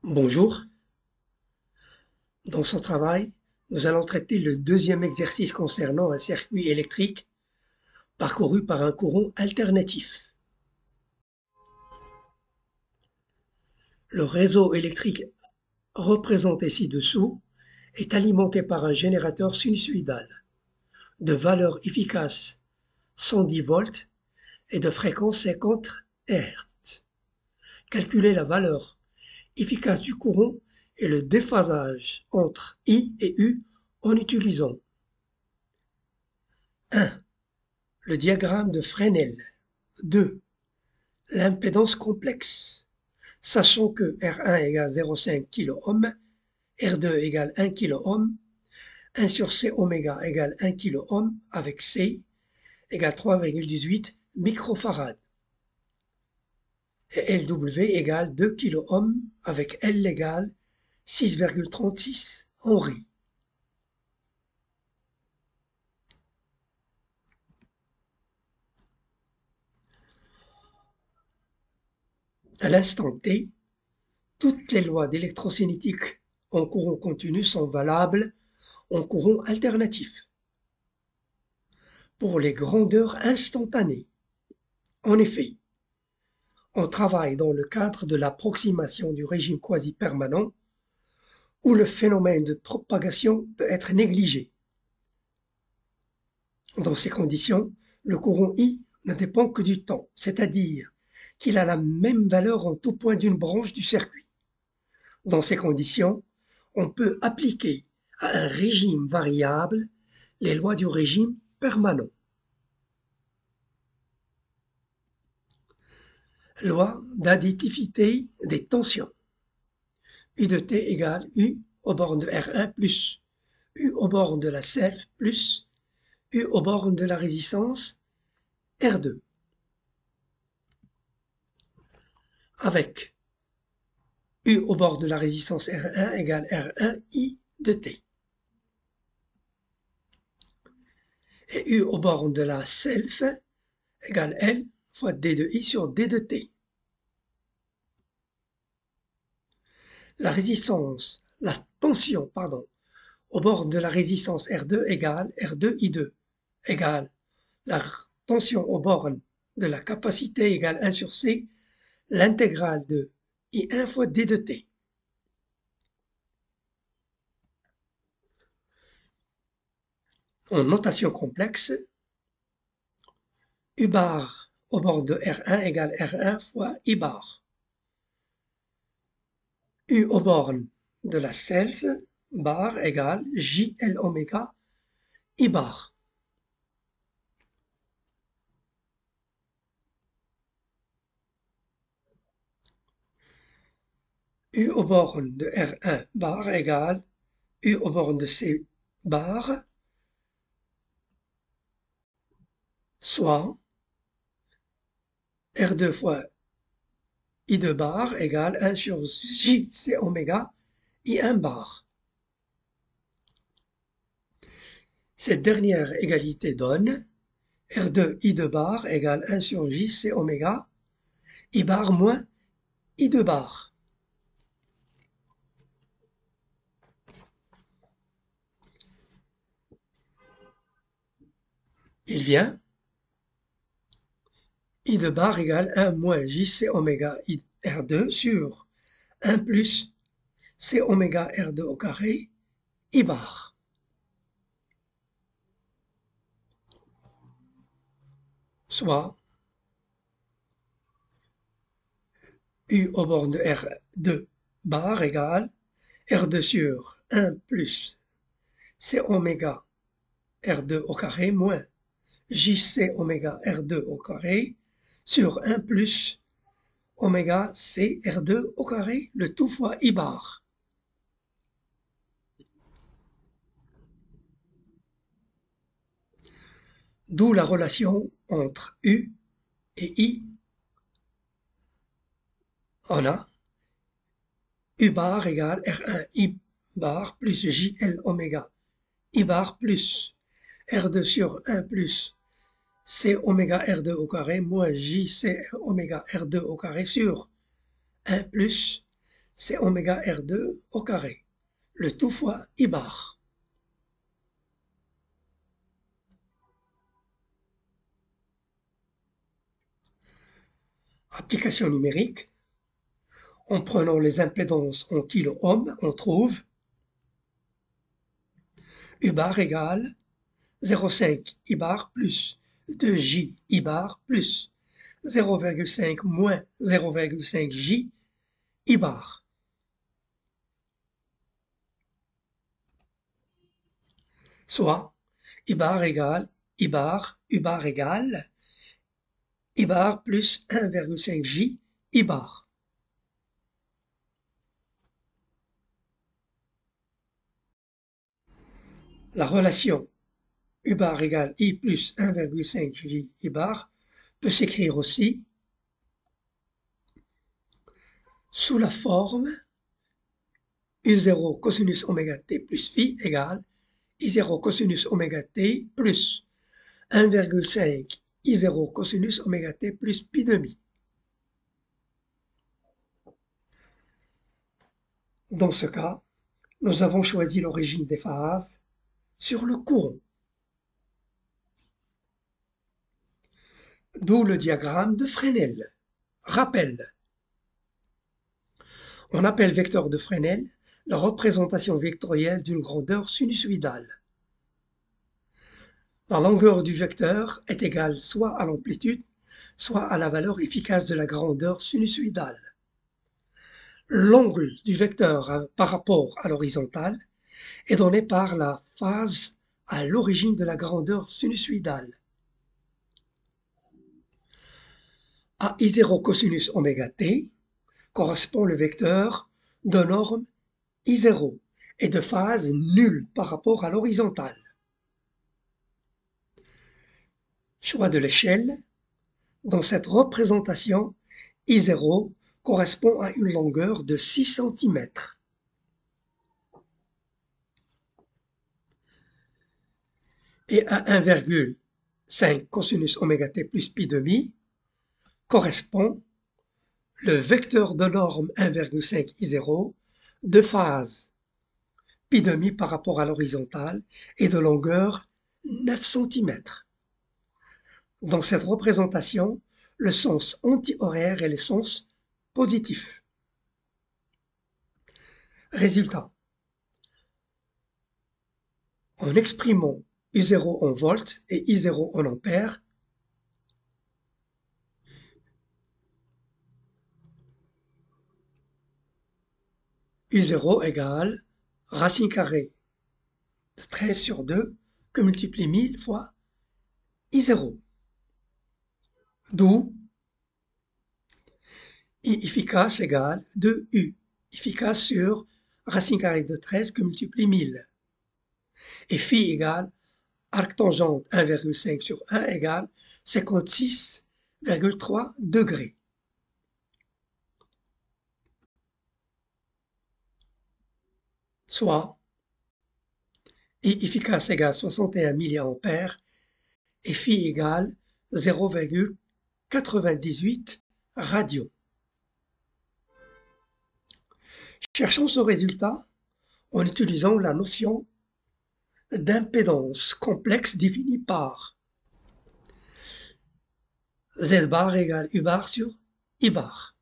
Bonjour, dans ce travail, nous allons traiter le deuxième exercice concernant un circuit électrique parcouru par un courant alternatif. Le réseau électrique représenté ci-dessous est alimenté par un générateur sinusoïdal de valeur efficace 110 volts et de fréquence 50 Hz. Calculer la valeur efficace du courant et le déphasage entre I et U en utilisant 1. Le diagramme de Fresnel. 2. L'impédance complexe. Sachant que R1 égale 0,5 kΩ, R2 égale 1 kΩ, 1 sur C oméga égale 1 kΩ avec C égale 3,18 microfarad. Et LW égale 2 kΩ avec L égale 6,36 Henry. À l'instant T, toutes les lois d'électrocinétique en courant continu sont valables en courant alternatif pour les grandeurs instantanées. En effet, on travaille dans le cadre de l'approximation du régime quasi-permanent où le phénomène de propagation peut être négligé. Dans ces conditions, le courant I ne dépend que du temps, c'est-à-dire qu'il a la même valeur en tout point d'une branche du circuit. Dans ces conditions, on peut appliquer à un régime variable les lois du régime permanent. Loi d'additivité des tensions. U de T égale U aux bornes de R1 plus U aux bornes de la self plus U aux bornes de la résistance R2. Avec U aux bornes de la résistance R1 égale R1 I de T. Et U aux bornes de la self égale L fois D de I sur D de T. La tension, aux bornes de la résistance R2 égale R2I2 égale la tension aux bornes de la capacité égale 1 sur C, l'intégrale de I1 fois D de T. En notation complexe, U bar aux bornes de R1 égale R1 fois I bar. U aux bornes de la self bar égale JL oméga I bar. U aux bornes de R1 bar égale U aux bornes de C bar, soit R2 fois I2 bar égale 1 sur JC oméga I1 bar. Cette dernière égalité donne R2 I2 bar égale 1 sur JC oméga I bar moins I2 bar. Il vient I2 bar égale 1 moins JC oméga R2 sur 1 plus C oméga R2 au carré I bar. Soit U aux bornes de R2 bar égale R2 sur 1 plus C oméga R2 au carré moins JC oméga R2 au carré sur 1 plus oméga C R2 au carré, le tout fois I bar. D'où la relation entre U et I. On a U bar égale R1 I bar plus JL oméga I bar plus R2 sur 1 plus C oméga R2 au carré moins JC oméga R2 au carré sur 1 plus c'est oméga R2 au carré, le tout fois I bar. Application numérique. En prenant les impédances en kilo-ohms, on trouve U bar égale 0,5 I bar plus 2J I bar plus 0,5 moins 0,5 J I bar. Soit I bar égale I bar, U bar égale I bar plus 1,5 J I bar. La relation U bar égale I plus 1,5 J I bar peut s'écrire aussi sous la forme U0 cosinus oméga t plus phi égale I0 cosinus oméga t plus 1,5 I0 cosinus oméga t plus pi demi. Dans ce cas, nous avons choisi l'origine des phases sur le courant. D'où le diagramme de Fresnel. Rappel. On appelle vecteur de Fresnel la représentation vectorielle d'une grandeur sinusoïdale. La longueur du vecteur est égale soit à l'amplitude, soit à la valeur efficace de la grandeur sinusoïdale. L'angle du vecteur par rapport à l'horizontale est donné par la phase à l'origine de la grandeur sinusoïdale. À I0 cosinus oméga t correspond le vecteur de norme I0 et de phase nulle par rapport à l'horizontale. Choix de l'échelle. Dans cette représentation, I0 correspond à une longueur de 6 cm. Et à 1,5 cosinus oméga t plus pi demi correspond le vecteur de norme 1,5 I0 de phase pi demi par rapport à l'horizontale et de longueur 9 cm. Dans cette représentation, le sens anti-horaire est le sens positif. Résultat. En exprimant U0 en volts et I0 en ampères, U0 égale racine carrée de 13 sur 2 que multiplie 1000 fois I0. D'où I efficace égale 2U efficace sur racine carrée de 13 que multiplie 1000. Et phi égale arc tangente 1,5 sur 1 égale 56,3 degrés. Soit I efficace égale 61 mA et phi égale 0,98 radians. Cherchons ce résultat en utilisant la notion d'impédance complexe définie par Z bar égale U bar sur I bar.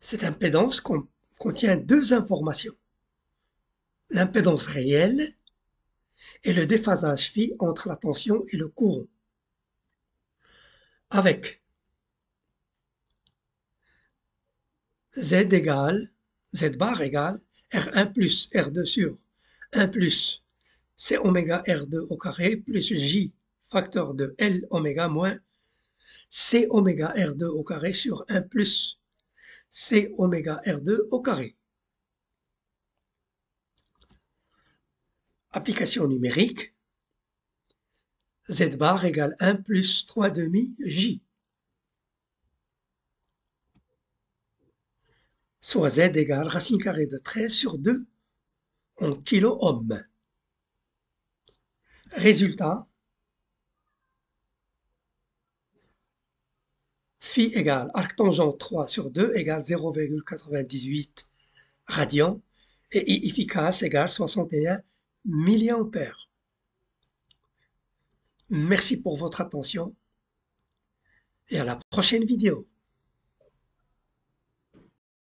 Cette impédance contient deux informations. L'impédance réelle et le déphasage phi entre la tension et le courant. Avec Z bar égale R1 plus R2 sur 1 plus C oméga R2 au carré plus J facteur de L oméga moins C oméga R2 au carré sur 1 plus C oméga R2 au carré. Application numérique. Z bar égale 1 plus 3 demi J. Soit Z égale racine carrée de 13 sur 2 en kilo-ohms. Résultat. Phi égale arctangente 3 sur 2 égale 0,98 radians et I efficace égale 61 milliampères. Merci pour votre attention et à la prochaine vidéo.